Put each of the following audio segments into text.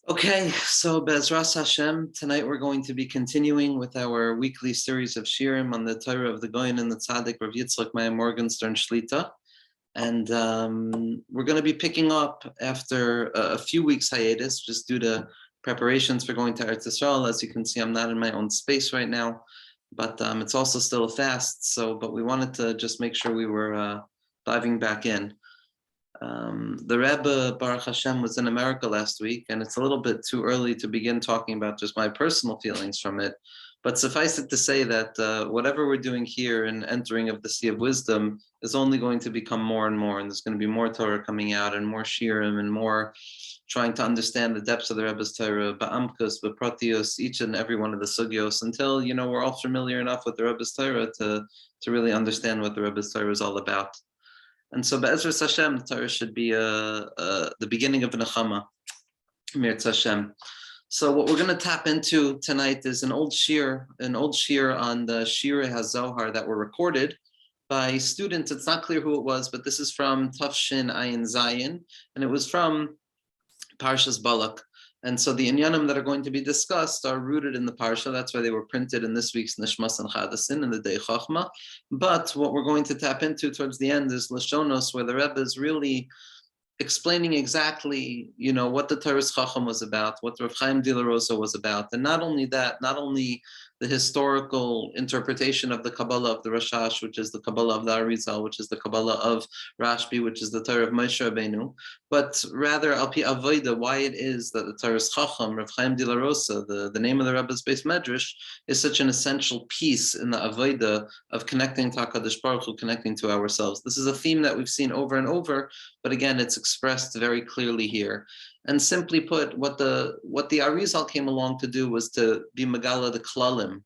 Okay, so Bezras Hashem, tonight we're going to be continuing with our weekly series of shirim on the Torah of the Goyin and the Tzaddik Rav Yitzchak Maya Morgenstern Shlita. And we're going to be picking up after a few weeks hiatus, just due to preparations for going to Eretz Yisrael. As you can see, I'm not in my own space right now, but it's also still a fast. But we wanted to just make sure we were diving back in. The Rebbe, Baruch Hashem, was in America last week, and it's a little bit too early to begin talking about just my personal feelings from it. But suffice it to say that whatever we're doing here in entering of the Sea of Wisdom is only going to become more and more, and there's going to be more Torah coming out, and more shirim, and more trying to understand the depths of the Rebbe's Torah, ba'amkus, ba'pratios, each and every one of the sugyos, until we're all familiar enough with the Rebbe's Torah to really understand what the Rebbe's Torah is all about. And so Be'ezras Hashem, the Torah should be the beginning of Nechama, Mirtz Hashem. So what we're going to tap into tonight is an old shir on the Shirei HaZohar that were recorded by students. It's not clear who it was, but this is from Tafshin Ayin Zayin, and it was from Parshas Balak. And so the inyanim that are going to be discussed are rooted in the parsha. That's why they were printed in this week's Nishmas and Chadasin in the Day Chachma. But what we're going to tap into towards the end is Lashonos, where the Rebbe is really explaining exactly, what the Torah's Chacham was about, what Rav Chaim de la Rosa was about. And not only that, not only the historical interpretation of the Kabbalah of the Rashash, which is the Kabbalah of the Arizal, which is the Kabbalah of Rashbi, which is the Torah of Moshe Rabbeinu, but rather Al Pi Avoda, why it is that the Torah's Chacham, Rav Chaim de la Rosa, the name of the Rebbe's base medrash, is such an essential piece in the Avoda of connecting to HaKadosh Baruch Hu, connecting to ourselves. This is a theme that we've seen over and over, but again, it's expressed very clearly here. And simply put, what the Arizal came along to do was to be Megala the Klalim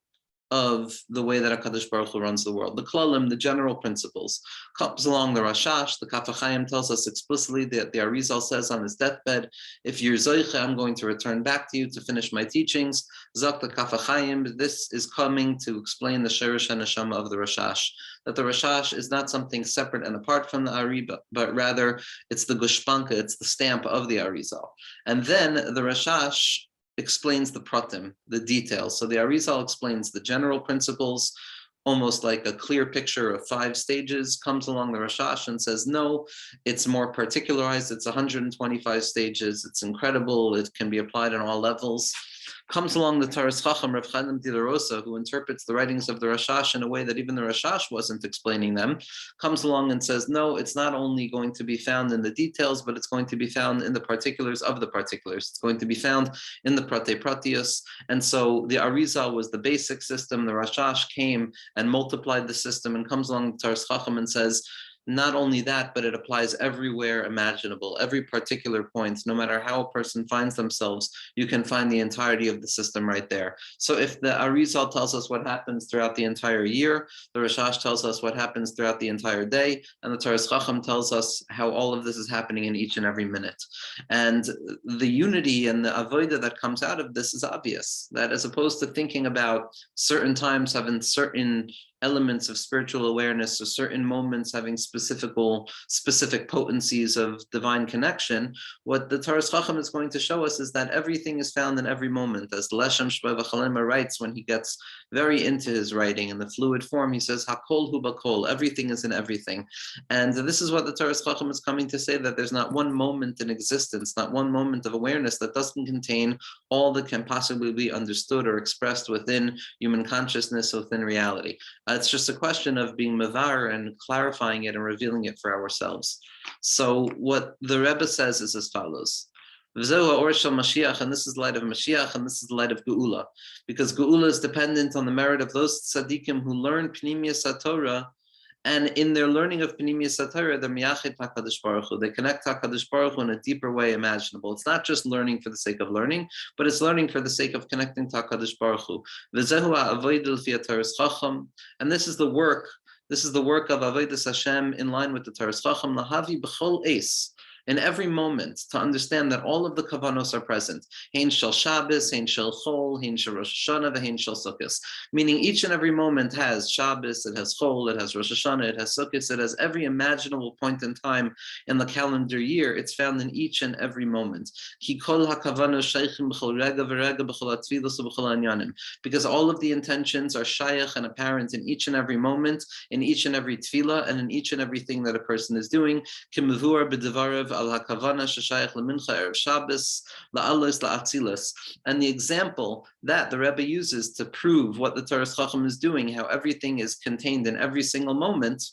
of the way that HaKadosh Baruch Hu runs the world. The Klalim, the general principles, comes along the Rashash. The Kaf HaChaim tells us explicitly that the Arizal says on his deathbed, if you're Zoiche, I'm going to return back to you to finish my teachings. Zok the Kaf HaChaim, this is coming to explain the Sheresh and Neshama of the Rashash. That the Rashash is not something separate and apart from the Ari, but rather it's the Gushpanka, it's the stamp of the Arizal. And then the Rashash explains the pratim, the details. So the Arizal explains the general principles, almost like a clear picture of 5 stages, comes along the Rashash and says, no, it's more particularized, it's 125 stages, it's incredible, it can be applied on all levels. Comes along the Taras Chacham, Rav Chaim de la Rosa, who interprets the writings of the Rashash in a way that even the Rashash wasn't explaining them, comes along and says, no, it's not only going to be found in the details, but it's going to be found in the particulars of the particulars. It's going to be found in the Prate Pratios. And so the Arizal was the basic system. The Rashash came and multiplied the system, and comes along the Taras Chacham and says, not only that, but it applies everywhere imaginable, every particular point, no matter how a person finds themselves, you can find the entirety of the system right there. So if the Arizal tells us what happens throughout the entire year, the Rashash tells us what happens throughout the entire day, and the Taras Chacham tells us how all of this is happening in each and every minute. And the unity and the avodah that comes out of this is obvious, that as opposed to thinking about certain times having certain elements of spiritual awareness, or certain moments having specific potencies of divine connection, what the Taras Chacham is going to show us is that everything is found in every moment. As Leshem Shpa V'Chalema writes, when he gets very into his writing in the fluid form, he says, Hakol hu bakol, everything is in everything. And this is what the Taras Chacham is coming to say, that there's not one moment in existence, not one moment of awareness that doesn't contain all that can possibly be understood or expressed within human consciousness, within reality. It's just a question of being mavar and clarifying it and revealing it for ourselves. So what the Rebbe says is as follows. And this is the light of Mashiach, and this is the light of Geula. Because Geula is dependent on the merit of those tzaddikim who learn Pnimiyas HaTorah, and in their learning of Pnimiyas HaTorah, they're miyachid HaKadosh Baruch Hu. They connect HaKadosh Baruch Hu in a deeper way imaginable. It's not just learning for the sake of learning, but it's learning for the sake of connecting to HaKadosh Baruch Hu. V'zehu ha'avodah l'fi Taras Chacham, and this is the work of Avodas Hashem in line with the Taras Chacham. Lahavi b'chol eis, in every moment, to understand that all of the kavanos are present. Hein shel Shabbos, hein shel Chol, hein shel Rosh Hashanah, hein shel Sukkos. Meaning each and every moment has Shabbos, it has Chol, it has Rosh Hashanah, it has Sukkos, it has every imaginable point in time in the calendar year. It's found in each and every moment. Because all of the intentions are shaykh and apparent in each and every moment, in each and every tefillah, and in each and everything that a person is doing. And the example that the Rebbe uses to prove what the Torah Chacham is doing, how everything is contained in every single moment,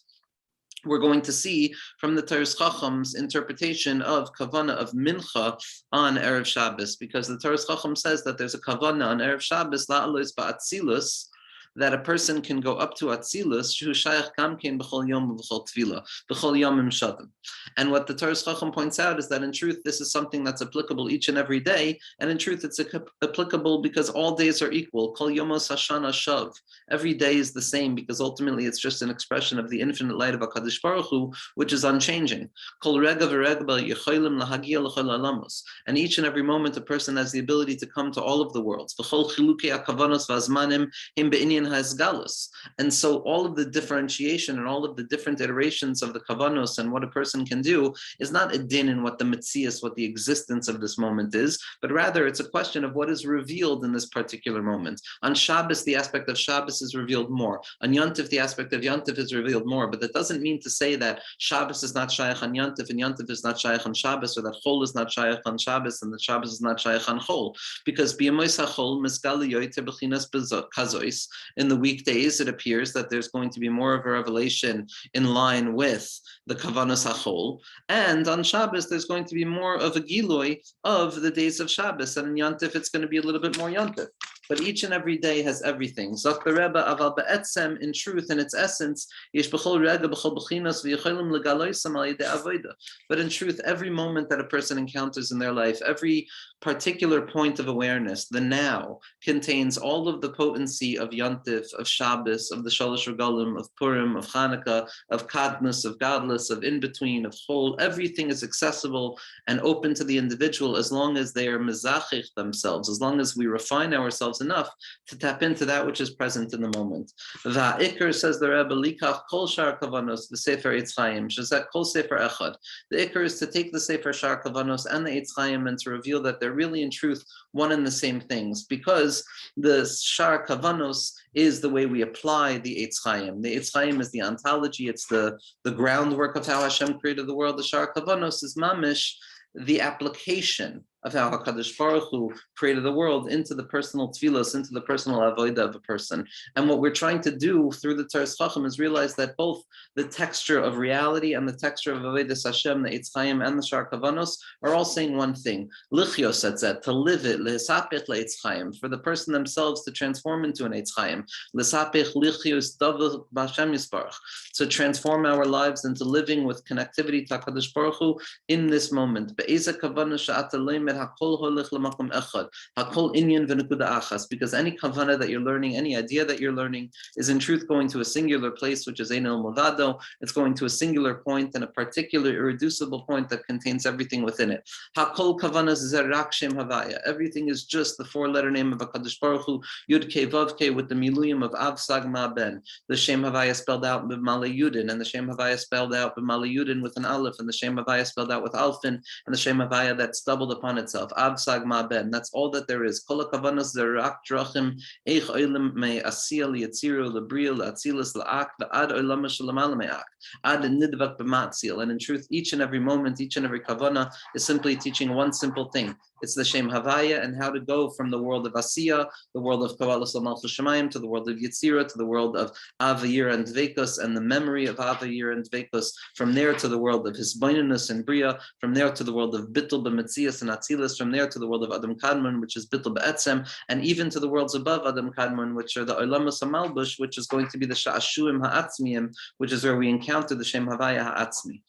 we're going to see from the Torah Chacham's interpretation of Kavana of Mincha on Erev Shabbos, because the Torah Chacham says that there's a Kavana on Erev Shabbos, la'alos ba'atzilus, that a person can go up to Atzilus, Shu Shayach Kamkein B'chol Yom B'chol Tvila, B'chol Yomim Shadim. And what the Torah Chacham points out is that in truth, this is something that's applicable each and every day, and in truth, it's applicable because all days are equal. Kol Yomos Hashana Shav. Every day is the same because ultimately it's just an expression of the infinite light of HaKadosh Baruch Hu, which is unchanging. Kol Rega V'Rega Yecholim Lahagia L'chol Alamos. And each and every moment, a person has the ability to come to all of the worlds. V'chol Chilukei HaKavanos V'Azmanim Him Be'inyan has galus. And so all of the differentiation and all of the different iterations of the kavanos and what a person can do is not a din in what the metzias, what the existence of this moment is, but rather it's a question of what is revealed in this particular moment. On Shabbos, the aspect of Shabbos is revealed more. On Yontif, the aspect of Yontif is revealed more. But that doesn't mean to say that Shabbos is not shaykh on Yontif and Yontif is not shaykh on Shabbos, or that Chol is not shaykh on Shabbos and that Shabbos is not shaykh on Chol. Because b'yamois hachol miskali yoyte b'chinas kazois. In the weekdays, it appears that there's going to be more of a revelation in line with the Kavanas HaChol. And on Shabbos, there's going to be more of a Giloi of the days of Shabbos. And in Yontif, it's going to be a little bit more Yontif. But each and every day has everything. Zok the Rebbe, aval be'etzem, in truth, in its essence, yesh b'chol rega b'chol b'chinos v'yecholim legaloisam al yedei avoda. But in truth, every moment that a person encounters in their life, every particular point of awareness, the now, contains all of the potency of Yontif, of Shabbos, of the Shalosh Regalim, of Purim, of Hanukkah, of Kadmus, of Godless, of in-between, of Chol. Everything is accessible and open to the individual as long as they are mezachich themselves, as long as we refine ourselves enough to tap into that which is present in the moment. Va'ikr, says the Rebbe, likach kol shar kavanos, the Sefer Eitz Chaim, shezek kol Sefer Echad. The ikr is to take the Sefer Shar Kavanos and the Eitz Chaim and to reveal that they're really in truth one and the same things, because the Shar Kavanos is the way we apply the Eitz Chaim. The Eitz Chaim is the ontology, it's the groundwork of how Hashem created the world. The Shar Kavanos is mamish, the application of how HaKadosh Baruch Hu created the world into the personal tefillos, into the personal avodah of a person. And what we're trying to do through the Torah Chacham is realize that both the texture of reality and the texture of avodas Hashem, the Eitz Chaim and the Shar Kavanos, are all saying one thing. Lichios, said, to live it, lehisapich le'Eitz Chaim, for the person themselves to transform into an Eitz Chaim. Lesapich lichios davuk b'Hashem yisparach, to transform our lives into living with connectivity to HaKadosh Baruch Hu in this moment. Be'ezah kavana she'ata loimed hakol holech l'makom echad, hakol inyan v'nekuda achas, because any kavana that you're learning, any idea that you're learning, is in truth going to a singular place, which is ein el movado. It's going to a singular point and a particular irreducible point that contains everything within it. Hakol kavanas zerak shem havaya. Everything is just the four-letter name of HaKadosh Baruch Hu, Yud Kei Vav Kei, with the miluyim of Av Sag Ma Ben. The Shem Havaya spelled out b'Male Yudin, and the Shem Havaya spelled out b'Male Yudin with an Aleph, and the Shem Havaya spelled out with Alfin, and the Shem Havaya that's doubled upon itself. Av Sag Ma Ben. That's all that there is. Kol kavanas zerak drachim eich oilim me asiya liyatziru lebriya leatzilus laak ve'ad oilama shalamal me'ak ad nidvak b'matzil. And in truth, each and every moment, each and every kavana is simply teaching one simple thing. It's the Shem Havaya and how to go from the world of Asiya, the world of Kabbalah Malchus Shemayim, to the world of Yetzirah, to the world of Avayir and Dvekos and the memory of Avayir and Dvekos, from there to the world of Hisbaininus and Bria, from there to the world of Bittul B'Metzias and Atzilis, from there to the world of Adam Kadmon, which is Bittul B'Etzem, and even to the worlds above Adam Kadmon, which are the Olamas HaMalbush, which is going to be the Sha'ashuim Ha'atzmiyim, which is where we encounter the Shem Havaya Ha'atzmi.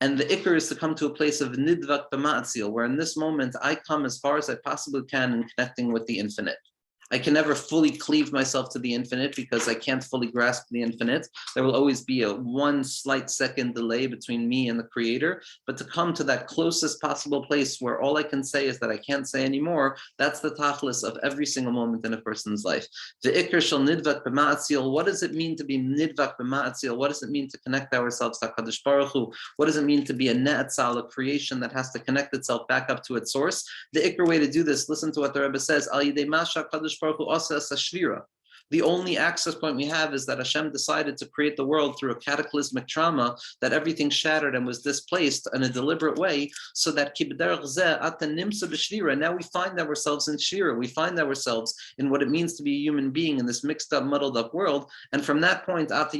And the ikr is to come to a place of nidvak b'ma'atzil, where in this moment I come as far as I possibly can in connecting with the infinite. I can never fully cleave myself to the infinite because I can't fully grasp the infinite. There will always be a one slight second delay between me and the creator. But to come to that closest possible place where all I can say is that I can't say anymore, that's the tachlis of every single moment in a person's life. The ikr shel nidvak b'ma'atzil, what does it mean to be nidvak b'ma'atzil? What does it mean to connect ourselves to HaKadosh Baruch Hu? What does it mean to be a ne'atzal, a creation that has to connect itself back up to its source? The ikr way to do this, listen to what the Rebbe says, Al yidei masha HaKadosh Baruch Hu asa shvira. The only access point we have is that Hashem decided to create the world through a cataclysmic trauma, that everything shattered and was displaced in a deliberate way, so that now we find ourselves in Shira. We find ourselves in what it means to be a human being in this mixed up, muddled up world. And from that point, and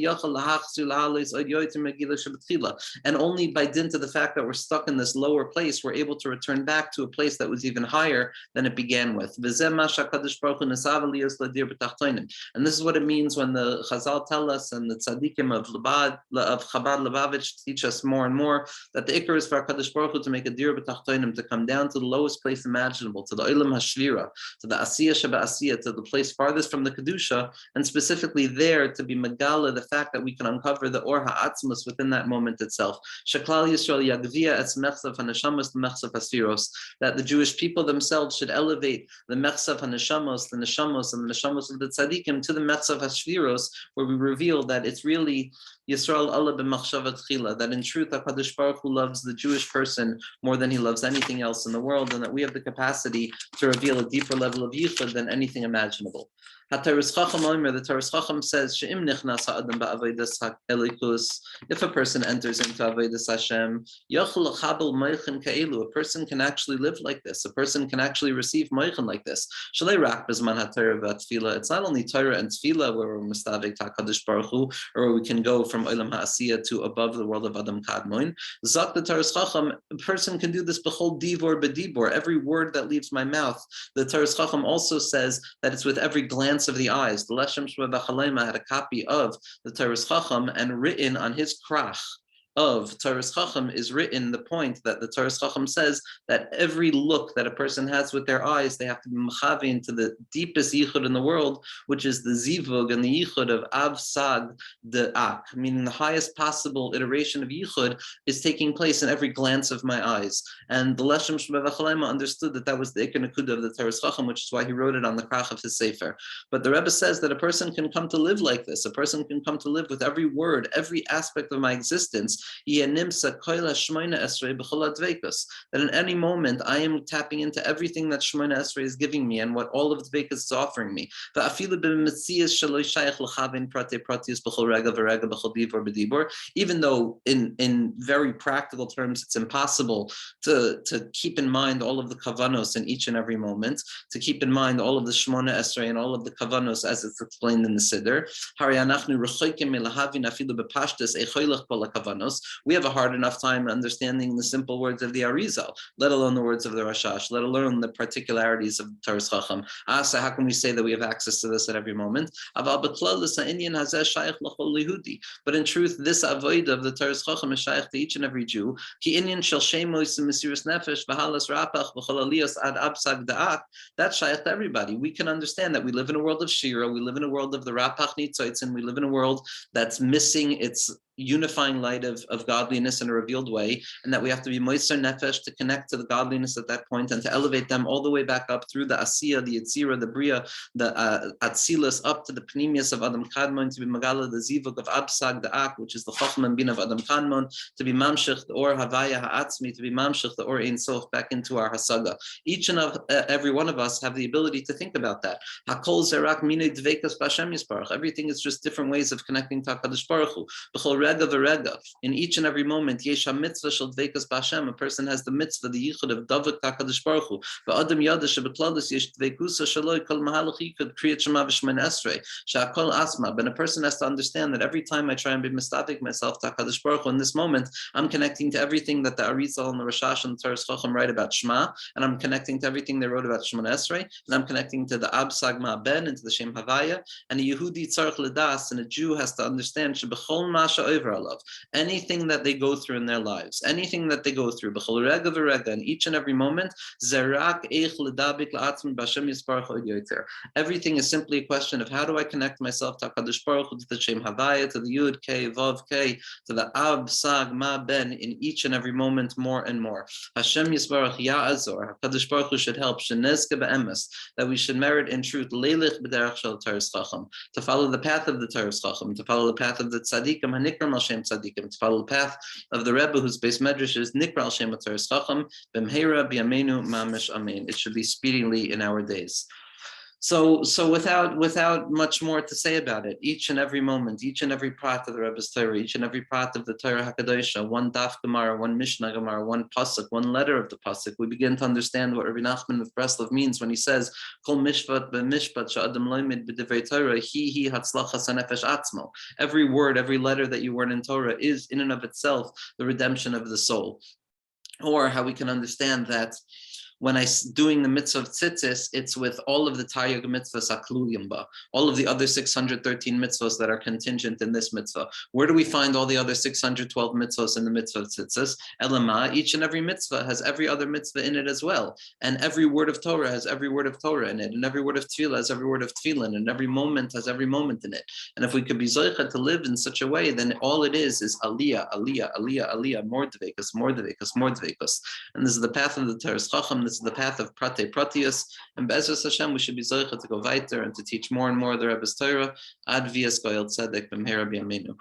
only by dint of the fact that we're stuck in this lower place, we're able to return back to a place that was even higher than it began with. And this is what it means when the Chazal tell us and the tzaddikim of Chabad Lubavitch teach us more and more that the ikar is for HaKadosh Baruch Hu to make a dir b'tachtonim, to come down to the lowest place imaginable, to the Olam HaShvira, to the Asiyah Sheba Asiyah, to the place farthest from the Kedusha, and specifically there to be Megala, the fact that we can uncover the Or HaAtzmus within that moment itself. Sheklal Yisrael Yagvia etz mechsav haneshamos l'mechsav hasfiros, that the Jewish people themselves should elevate the mechsav haneshamos, the neshamos, and the neshamos of the tzaddikim to the Metzav HaShviros, where we reveal that it's really Yisrael Allah b'machshava tchila, that in truth HaKadosh Baruch Hu loves the Jewish person more than he loves anything else in the world, and that we have the capacity to reveal a deeper level of yichud than anything imaginable. The Taurus Chacham says, if a person enters into Avodas Hashem, a person can actually live like this. A person can actually receive moichin like this. It's not only Torah and Tefillah where we're mustavik HaKadosh Baruch Hu, or where we can go from Olam HaAsiyah to above the world of Adam Kadmon. Zak the Taurus Chacham, a person can do this b'chol divor b'dibor, every word that leaves my mouth. The Taurus Chacham also says that it's with every glance of the eyes. The Leshem Sheba B'Chalaima had a copy of the Taurus Chacham, and written on his krach of Taurus Chacham is written the point that the Taurus Chacham says that every look that a person has with their eyes, they have to be mechavi into the deepest yichud in the world, which is the zivug and the yichud of Av Sag de Ak, meaning the highest possible iteration of yichud is taking place in every glance of my eyes. And the Leshem Sheba V'Chalaima understood that that was the Ikar Nekuda of the Taurus Chacham, which is why he wrote it on the krach of his sefer. But the Rebbe says that a person can come to live like this. A person can come to live with every word, every aspect of my existence, that in any moment I am tapping into everything that Shemona Esrei is giving me and what all of Dveikus is offering me. Even though in very practical terms it's impossible to keep in mind all of the kavanos in each and every moment, to keep in mind all of the Shemona Esrei and all of the kavanos as it's explained in the Siddur. We have a hard enough time understanding the simple words of the Arizal, let alone the words of the Rashash, let alone the particularities of the Taurus Chacham. So how can we say that we have access to this at every moment? But in truth, this avoid of the Taurus Chacham is shaykh to each and every Jew. That's shaykh to everybody. We can understand that we live in a world of Shira, we live in a world of the Rapach Nitzoitzin, we live in a world that's missing its unifying light of godliness in a revealed way, and that we have to be moiser nefesh to connect to the godliness at that point and to elevate them all the way back up through the Asiyah, the Yitzira, the Bria, the Atzilus, up to the Pnimius of Adam Kadmon, to be Magala, the Zivuk of Absag, the Ak, which is the Chacham and Bin of Adam Kadmon, to be Mamshech, the Or Havaya Ha'atzmi, to be Mamshech, the Or Ein Sof, back into our Hasaga. Each and every one of us have the ability to think about that. Hakol Zerak Mine Dveikas B'Hashem Yisparach. Everything is just different ways of connecting to HaKadosh Baruch Hu. In each and every moment, Yesha mitzvah shel dveikas b'Hashem. A person has the mitzvah, the yichud of davuk HaKadosh Baruch Hu. V'adam yada shebekladus yesh dveikusa shaloi kol mahalach yichud kriyat shema v'shman esrei sha'akol asma. But a person has to understand that every time I try and be mistavik myself to HaKadosh Baruch Hu, in this moment, I'm connecting to everything that the Arizal and the Rashash and the Taurus Chacham write about Shema, and I'm connecting to everything they wrote about Shemon Esrei, and I'm connecting to the Absag Ma'ben and to the Shem Havaya, and a Yehudi tzarich ledas, and a Jew has to understand shebechol masha anything that they go through in their lives, anything that they go through, in each and every moment, everything is simply a question of how do I connect myself to HaKadosh Baruch Hu, to the Shem Havaya, to the Yud, K, Vav, K, to the Ab, Sag, Ma, Ben, in each and every moment more and more. Hashem Yisbarach Ya'azor, HaKadosh Baruch Hu should help, Shenezke be'emes, that we should merit in truth, Leilich b'derech shel Torah Chacham, to follow the path of the Torah Chacham, to follow the path of the Tzadikim, Hanikram al Shem Tzadikim, to follow the path of the Rebbe whose base medrash is Nikra al Shem Torah Chacham, B'mheira b'yameinu mamish amen. It should be speedily in our days. So without much more to say about it, each and every moment, each and every part of the Rebbe's Torah, each and every part of the Torah HaKadosha, one daf Gemara, one Mishnah Gemara, one pasuk, one letter of the pasuk, we begin to understand what Rabbi Nachman of Breslov means when he says, Kol mishpat b'mishpat she'adam loimid b'divrei Torah, hi hatzlachas hanefesh atzmo. Every word, every letter that you word in Torah is in and of itself the redemption of the soul. Or how we can understand that when doing the mitzvah of tzitzis, it's with all of the taryag mitzvahs akluyim ba, all of the other 613 mitzvahs that are contingent in this mitzvah. Where do we find all the other 612 mitzvahs in the mitzvah of tzitzis? Elama, each and every mitzvah has every other mitzvah in it as well. And every word of Torah has every word of Torah in it. And every word of tefillah has every word of tefillin. And every moment has every moment in it. And if we could be zoicha to live in such a way, then all it is aliyah, aliyah, aliyah, aliyah, more dvekus, more dvekus, more dvekus. And this is the path of the Torah Chacham. This is the path of Prate Pratius, and Be'ezras Hashem, we should be zoicha to go weiter and to teach more and more of the Rebbe's Torah, ad vias goyel tzedek b'mheira b'yameinu.